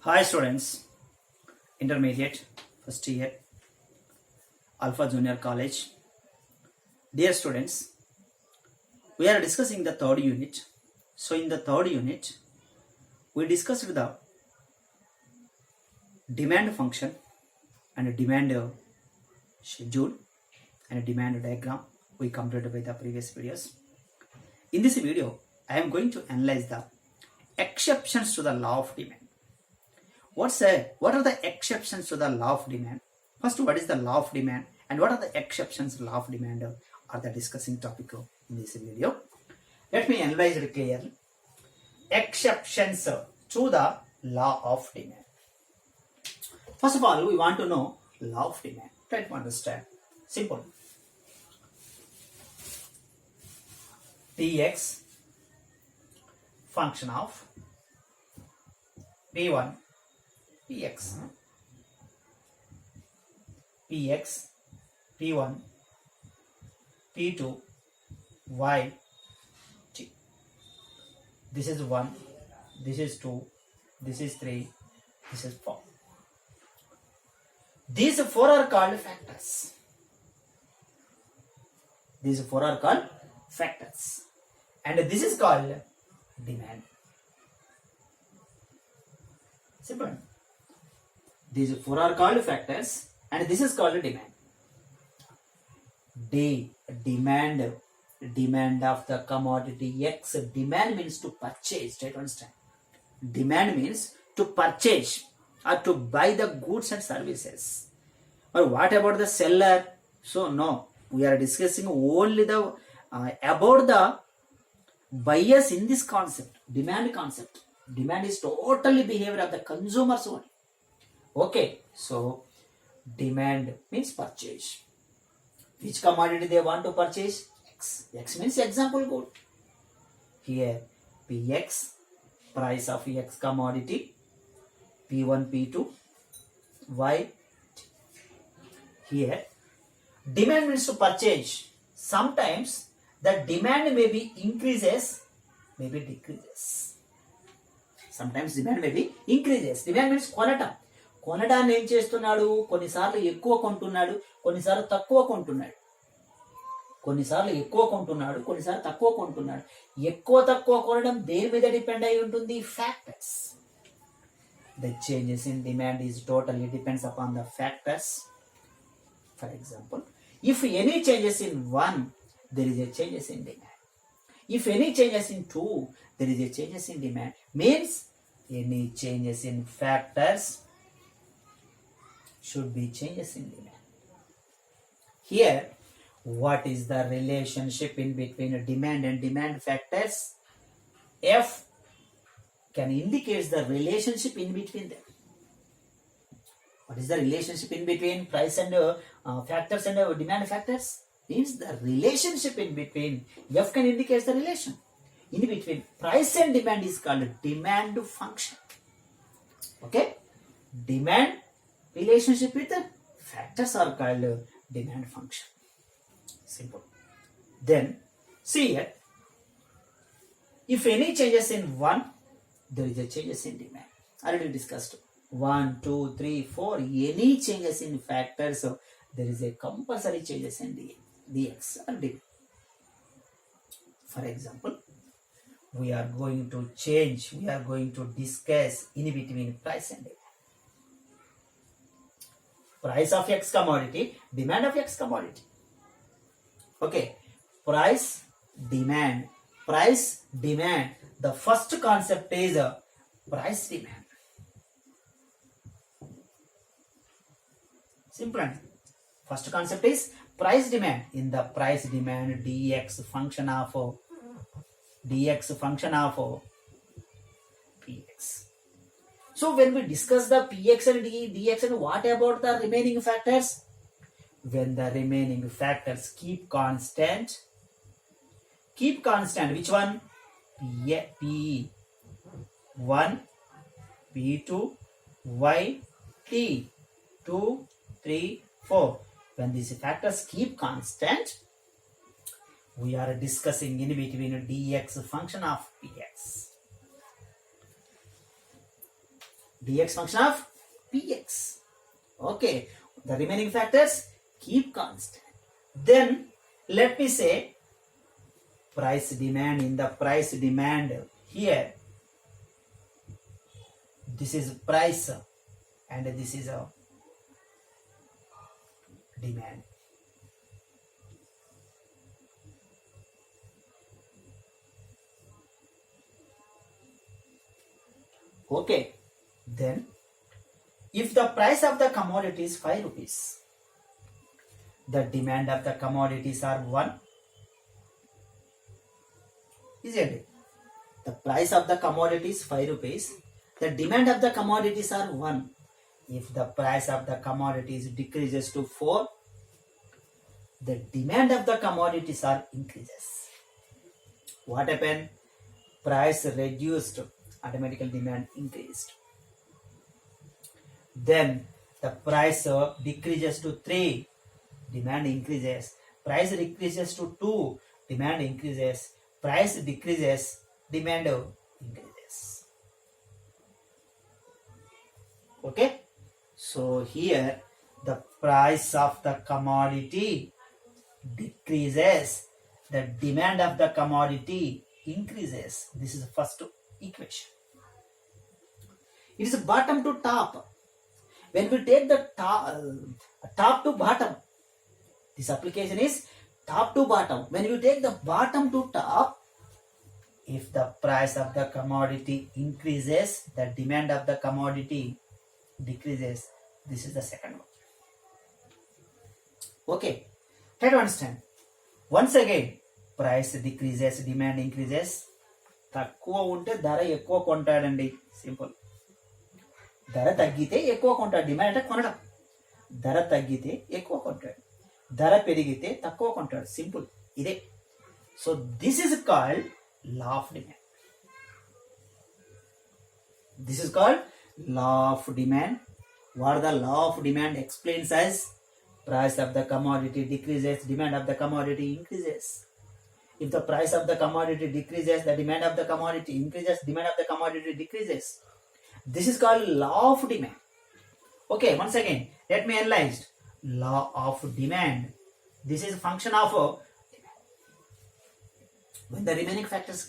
Hi students, intermediate, first year, Alpha Junior College. Dear students, we are discussing the third unit. So in the third unit, we discussed the demand function and demand schedule and demand diagram we completed with the previous videos. In this video, I am going to analyze the exceptions to the law of demand. What are the exceptions to the law of demand? First, what is the law of demand and what are the exceptions to law of demand are the discussing topic in this video. Let me analyze it clearly. Exceptions to the law of demand. First of all, we want to know law of demand. Try to understand. Simple. Dx function of P1 Px Px P1 P2 Y T. This is 1, this is 2, this is 3, this is 4. These 4 are called factors. These 4 are called factors. And this is called demand. Simple. These 4 are called factors and this is called demand. Demand of the commodity X. Demand means to purchase. Try to understand. Demand means to purchase or to buy the goods and services. Or what about the seller? So no, we are discussing only the about the buyers in this concept, demand concept. Demand is totally behavior of the consumers only. Okay, so demand means purchase. Which commodity they want to purchase? X. X means example good. Here Px, price of X commodity, P1, P2, Y. Here demand means to purchase. Sometimes the demand may be increases, maybe decreases. Sometimes demand may be increases. Demand means కొనటం. కొనడాన్ని ఏం చేస్తున్నాడు? కొన్నిసార్లు ఎక్కువ కొంటున్నాడు, కొన్నిసార్లు తక్కువ కొంటున్నాడు. కొన్నిసార్లు ఎక్కువ కొంటున్నాడు, కొన్నిసార్లు తక్కువ కొంటున్నాడు. ఎక్కువ తక్కువ కొనడం దేని మీద డిపెండ్ అయి ఉంటుంది? Factors. The changes in demand is totally depends upon the factors. For example, if any changes in 1, there is a changes in demand. If any changes in 2, there is a changes in demand. Means any changes in factors should be changes in demand. Here, what is the relationship in between demand and demand factors? F can indicate the relationship in between them. What is the relationship in between price and factors and demand factors? Means the relationship in between. F can indicate the relation in between price and demand is called demand function. Okay, demand relationship with the factors are called demand function. Simple. Then see here, if any changes in 1, there is a changes in demand. Already discussed 1, 2, 3, 4. Any changes in factors, so there is a compulsory changes in dx or demand. For example, we are going to discuss in between price and demand. Price of X commodity, demand of X commodity. Okay, price, demand. The first concept is price demand. Simple. First concept is price demand. In the price demand, dx function of px. So when we discuss the px and dx, and what about the remaining factors? When the remaining factors keep constant, which one? P1, P2, Y, T, 2, 3, 4. When these factors keep constant, we are discussing in between dx function of px. dx function of px. Okay, the remaining factors keep constant. Then let me say price demand. In the price demand here, this is price and this is a demand. Okay, then if the price of the commodity is 5 rupees, the demand of the commodities are 1, isn't it? The price of the commodity is 5 rupees, the demand of the commodities are 1. If the price of the commodities decreases to 4, the demand of the commodities are increases. What happened? Price reduced, automatically demand increased. Then the price decreases to 3, demand increases. Price decreases to 2, demand increases. Price decreases, demand increases. Okay, so here the price of the commodity decreases, the demand of the commodity increases. This is the first equation. It is bottom to top. When we take the top to bottom, this application is top to bottom. When you take the bottom to top, if the price of the commodity increases, the demand of the commodity decreases. This is the second one. Okay, try to understand. Once again, price decreases, demand increases. తక్కువ ఉంటే ధర ఎక్కువ కొంటాడండి, simple. ధర తగ్గితే ఎక్కువ కొంటాడు. Demand అంటే కొనడం. ధర తగ్గితే ఎక్కువ కొంటాడు, ధర పెరిగితే తక్కువ కొంటాడు, సింపుల్. ఇదే. So this is called law of demand. This is called law of demand. What the law of demand explains as price of the commodity decreases, demand of the commodity increases. If the price of the commodity decreases, the demand of the commodity increases, demand of the commodity decreases. This is called law of demand. Okay, once again, let me analyze. Law of demand. This is a function of demand. When the remaining factors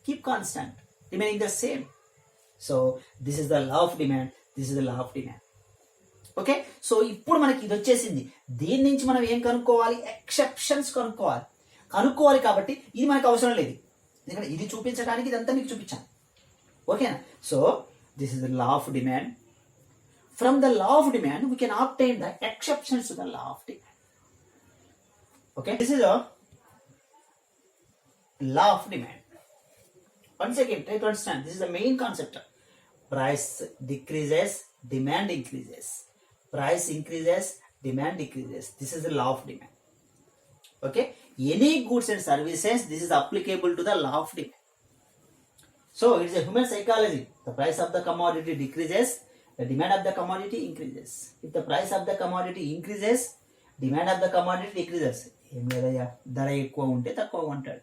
keep constant, remaining the same. So this is the law of demand. This is the law of demand. Okay, so ఇప్పుడు మనకి ఇది వచ్చేసింది. దీని నుంచి మనం ఏం కనుక్కోవాలి? Exceptions కనుక్కోవాలి. కాబట్టి ఇది మనకు అవసరం లేదు, ఎందుకంటే ఇది చూపించడానికి ఇదంతా మీకు చూపించాను. ఓకేనా? So this is the law of demand. From the law of demand we can obtain the exceptions to the law of demand. Okay, this is the law of demand. Once again, try to understand. This is the main concept. Price decreases, demand increases. Price increases, demand decreases. This is the law of demand. Okay, any goods and services, this is applicable to the law of demand. So it is a human psychology. The price of the commodity decreases, the demand of the commodity increases. If the price of the commodity increases, demand of the commodity decreases. ఏం లేదయ్యా, ధర ఎక్కువ ఉంటే తక్కువ కొంటాడు,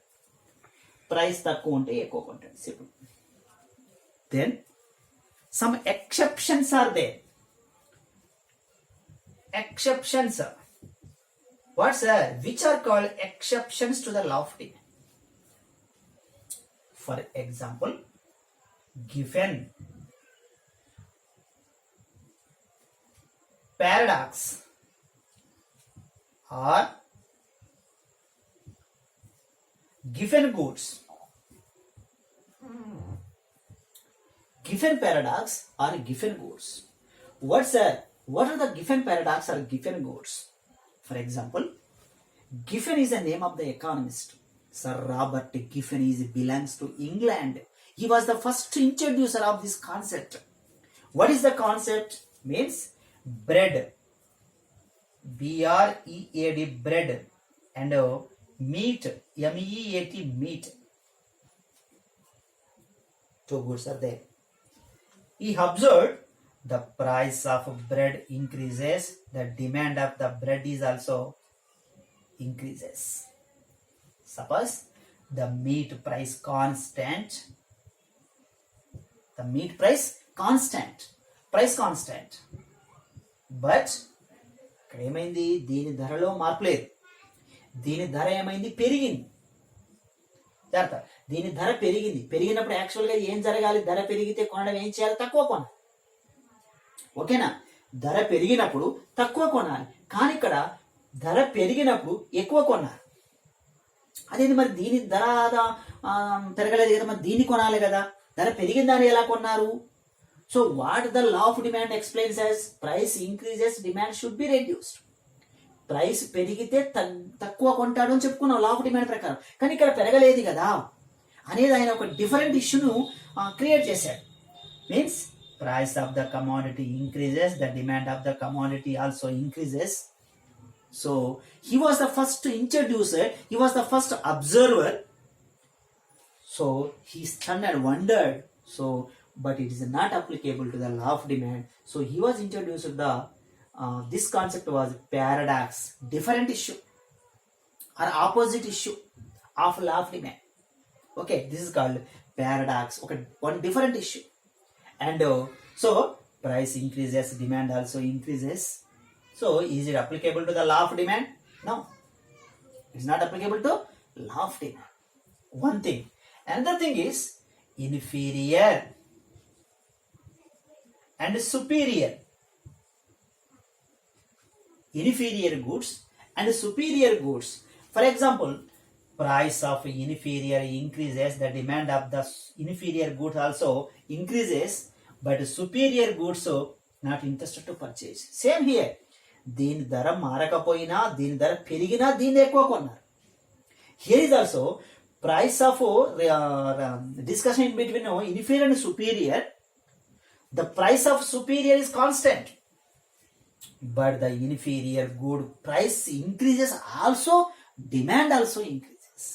price తక్కువ ఉంటే ఎక్కువ కొంటాడు, simple. Then some exceptions are there. Exceptions, which are called exceptions to the law of demand. For example, given paradox or given goods, given paradox or given goods. What are the given paradox or given goods? For example, Giffen is the name of the economist. Sir Robert Giffen belongs to England. He was the first introducer of this concept. What is the concept? Means bread, B-R-E-A-D, bread, and meat, M-E-A-T, meat. Two goods are there. He observed the price of bread increases, the demand of the bread is also increases. Suppose the meat price constant, price constant. But ఇక్కడ ఏమైంది, దీని ధరలో మార్పు లేదు, దీని ధర ఏమైంది, పెరిగింది. జాగ్రత్త, దీని ధర పెరిగింది. పెరిగినప్పుడు యాక్చువల్గా ఏం జరగాలి, ధర పెరిగితే కొనడం ఏం చేయాలి, తక్కువ కొనాలి. ఓకేనా, ధర పెరిగినప్పుడు తక్కువ కొనాలి, కానీ ఇక్కడ ధర పెరిగినప్పుడు ఎక్కువ కొనాలి. అదేంటి మరి, దీని ధర పెరగలేదు కదా, మరి దీన్ని కొనాలి కదా, ధర పెరిగిందని ఎలా కొన్నారు? So what the law of demand explains as price increases demand should be reduced. Price పెరిగితే తక్కువ కొంటాడు అని చెప్పుకున్నాం లా ఆఫ్ డిమాండ్ ప్రకారం, కానీ ఇక్కడ పెరగలేదు కదా అనేది ఆయన ఒక డిఫరెంట్ ఇష్యూను క్రియేట్ చేశాడు. Means price of the commodity increases, the demand of the commodity also increases. So he was the first introducer, he was the first observer. So he stunned and wondered. So but it is not applicable to the law of demand. So he was introduced the this concept was paradox, different issue or opposite issue of law of demand. Okay, this is called paradox. Okay, one different issue. And so price increases, demand also increases. So is it applicable to the law of demand? No, it's not applicable to law of demand. One thing. Another thing is inferior and superior. Inferior goods and superior goods. For example, price of inferior increases, the demand of the inferior goods also increases, but superior goods so not interested to purchase. Same here. దీని ధర మారకపోయినా, దీని ధర పెరిగినా దీన్ని ఎక్కువ కొన్నారు. Here is also price of discussion in between inferior and superior. The price of superior is constant, but the inferior good price increases also, demand also increases.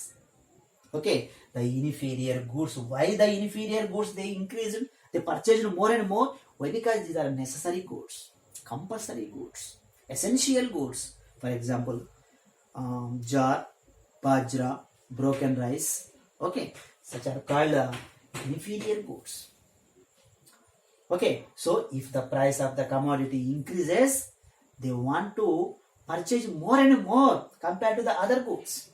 Okay, the inferior goods, why the inferior goods they increased, they purchased more and more, why because these are necessary goods, compulsory goods, essential goods. For example, jar, bajra, broken rice. Okay, such are called inferior goods. Okay, so if the price of the commodity increases, they want to purchase more and more compared to the other goods.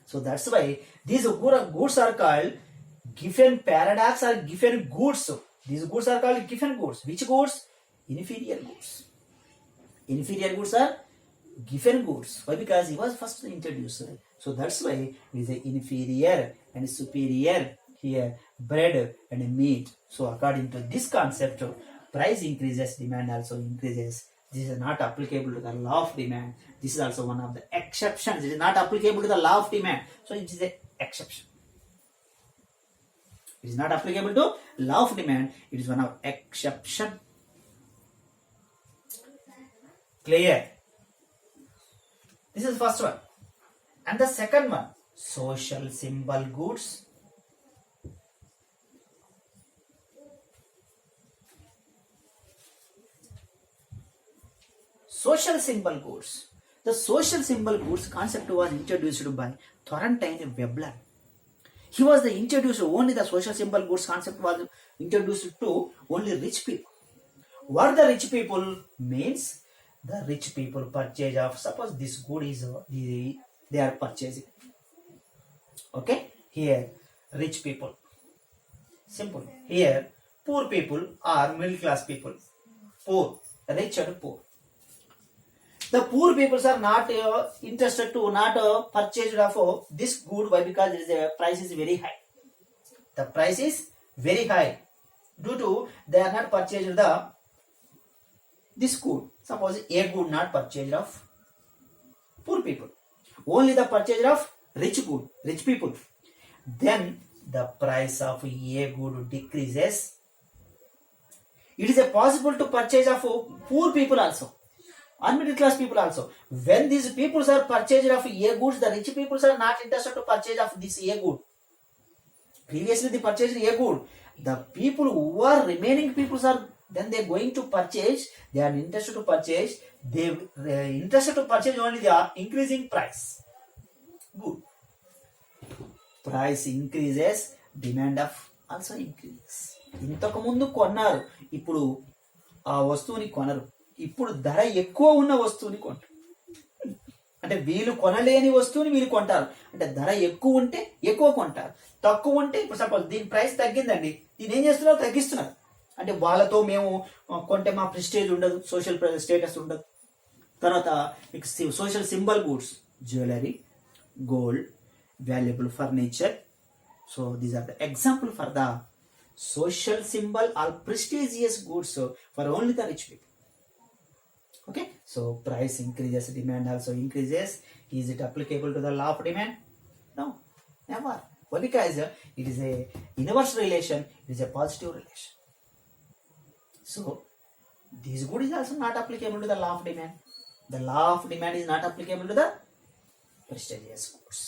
So that's why these goods are called given paradox or given goods. So these goods are called given goods. Which goods? Inferior goods. Inferior goods are given goods. Why? Because he was first introduced. So that's why we say inferior and superior here, bread and meat. So according to this concept, price increases, demand also increases. This is not applicable to the law of demand. This is also one of the exceptions. It is not applicable to the law of demand. So it is an exception. It is not applicable to law of demand. It is one of exception. Clear? This is the first one. And the second one, social symbol goods. Social symbol goods. The social symbol goods concept was introduced by Thornton Veblen. He was the introducer. Only the social symbol goods concept was introduced to only rich people. What the rich people means? The rich people purchase of, suppose this good is they are purchasing. Okay, here rich people, simple. Here poor people are middle class people. Poor, rich and poor. The poor people are not interested to not purchase of this good. Why? Because the price is very high. The price is very high. Due to they are not purchased the this good. Suppose a good not purchased of poor people, only the purchase of rich good, rich people. Then the price of a good decreases. It is a possible to purchase of poor people also, or middle class people also. When these people are purchased of a goods, the rich people are not interested to purchase of this a good. Previously they purchased a good. The people who are remaining people are, then they are going to purchase, they are interested to purchase, they interested to purchase only the increasing price. Good. Price increases, demand of also increases. ఇంతకు ముందు కొన్నారు, ఇప్పుడు ఆ వస్తువుని కొనరు. ఇప్పుడు ధర ఎక్కువ ఉన్న వస్తువుని కొంటారు. అంటే వీళ్ళు కొనలేని వస్తువుని వీళ్ళు కొంటారు. అంటే ధర ఎక్కువ ఉంటే ఎక్కువ కొంటారు, తక్కువ ఉంటే ఇప్పుడు సపోజ్ దీని ప్రైస్ తగ్గిందండి, దీని ఏం చేస్తున్నారు, తగ్గిస్తున్నారు. అంటే వాళ్ళతో మేము కొంటే మా ప్రెస్టేజ్ ఉండదు, సోషల్ స్టేటస్ ఉండదు. తర్వాత social symbol goods, jewellery, gold, valuable furniture. So these are the example for the social symbol or prestigious goods for only the rich people. Okay, so price increases, demand also increases. Is it applicable to the law of demand? No, never. Why? Because it is a inverse relation, it is a positive relation. So this good is also not applicable to the law of demand. The law of demand is not applicable to the prestigious goods.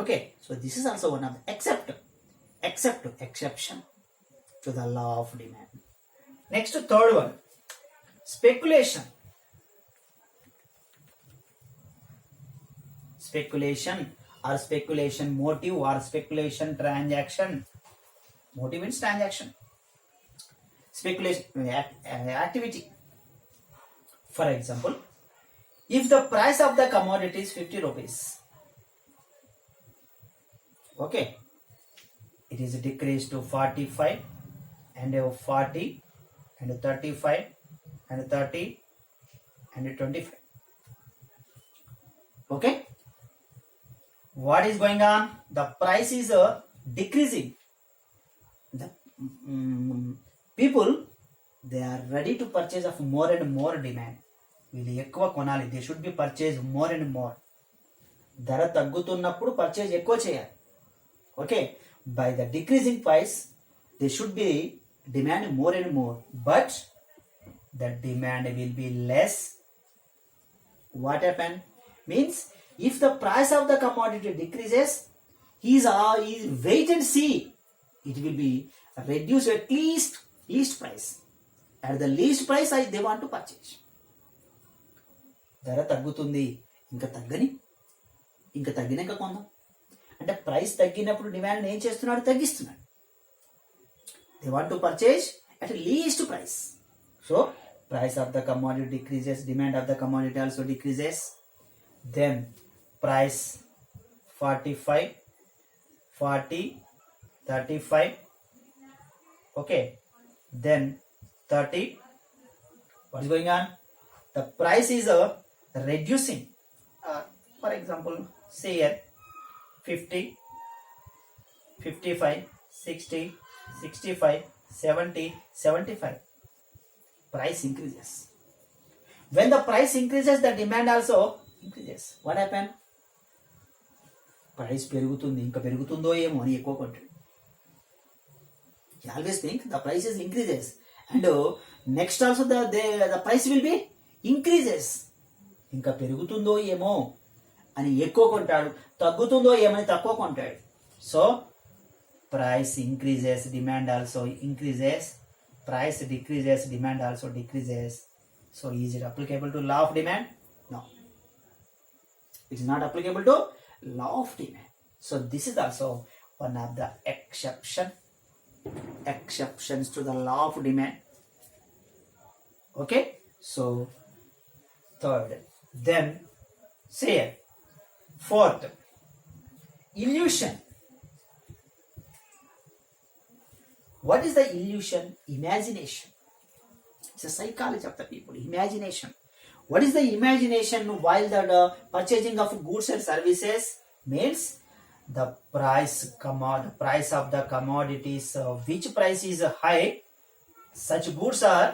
Okay, so this is also one of the exception to the law of demand. Next, third one, speculation. Speculation or speculation motive or speculation transaction. Motive means transaction. Speculation activity. For example, if the price of the commodity is 50 rupees, okay, it is decreased to 45 and 40 and 35 and 30 and 25. Okay, what is going on? The price is decreasing. The people, they are ready to purchase of more and more demand. వీళ్ళు ఎక్కువ కొనాలి, they should be purchase more and more. ధర తగ్గుతున్నప్పుడు purchase ఎక్కువ చేయాలి. Okay, by the decreasing price they should be demand more and more, but the demand will be less. What happen means if the price of the commodity decreases, he's wait and see, it will be reduced at least price. At the least price they want to purchase. ధర తగ్గుతుంది, ఇంకా తగ్గినాక కొందాం అంటే price తగ్గినప్పుడు demand ఏం చేస్తున్నాడు, తగ్గిస్తున్నాడు. They want to purchase at least price. So price of the commodity decreases, demand of the commodity also decreases. Then price 45, 40, 35, okay, then 30. What is going on? The price is reducing. For example, say here 50, 55, 60, 65, 70, 75. Price increases. When the price increases, the demand also increases. What happened? Price పెరుగుతుంది, ఇంకా పెరుగుతుందో ఏమో అని ఎక్కువ కొంటాడు. You always think the price is increases and next also the price will be increases. ఇంకా పెరుగుతుందో ఏమో అని ఎక్కువ కొంటాడు, తగ్గుతుందో ఏమని తక్కువ కొంటాడు. So price increases, demand also increases. Price decreases, demand also decreases. So is it applicable to law of demand? No, it is not applicable to law of demand. So this is also one of the exceptions to the law of demand. Okay, so third. Then say fourth, illusion. What is the illusion? Imagination. It's a psychology of the people. Imagination. What is the imagination while the purchasing of goods and services? Means the price of the commodities, which price is high, such goods are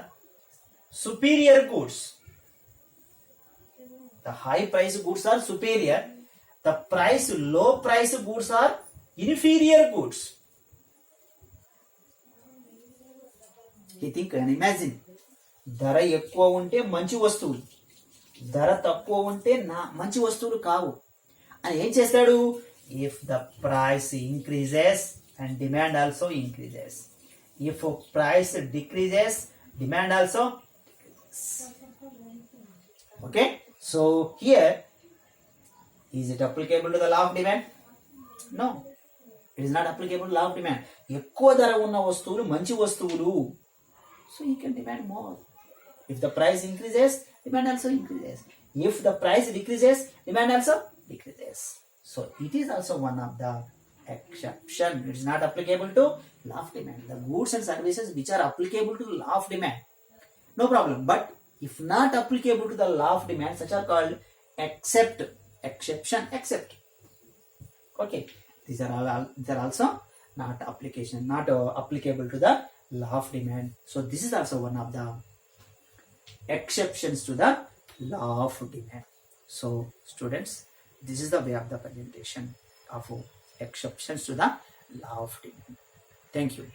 superior goods. The high price goods are superior. The low price goods are inferior goods. You think and imagine. ధర ఎక్కువ ఉంటే మంచి వస్తువులు, ధర తక్కువ ఉంటే మంచి వస్తువులు కావు అని ఏం చేస్తాడు? If the price increases and demand also increases, if price decreases demand also. Okay, so here is it applicable to the law of demand? No, it is not applicable law of demand. ఎక్కువ ధర ఉన్న వస్తువులు మంచి వస్తువులు, so he can demand more. If the price increases, demand also increases. If the price decreases, demand also decreases. So it is also one of the exception. It is not applicable to law of demand. The goods and services which are applicable to law of demand, no problem. But if not applicable to the law of demand, such are called exception, except. Okay, these are also not applicable to the law of demand. So this is also one of the exceptions to the law of demand. So students, this is the way of the presentation of exceptions to the law of demand. Thank you.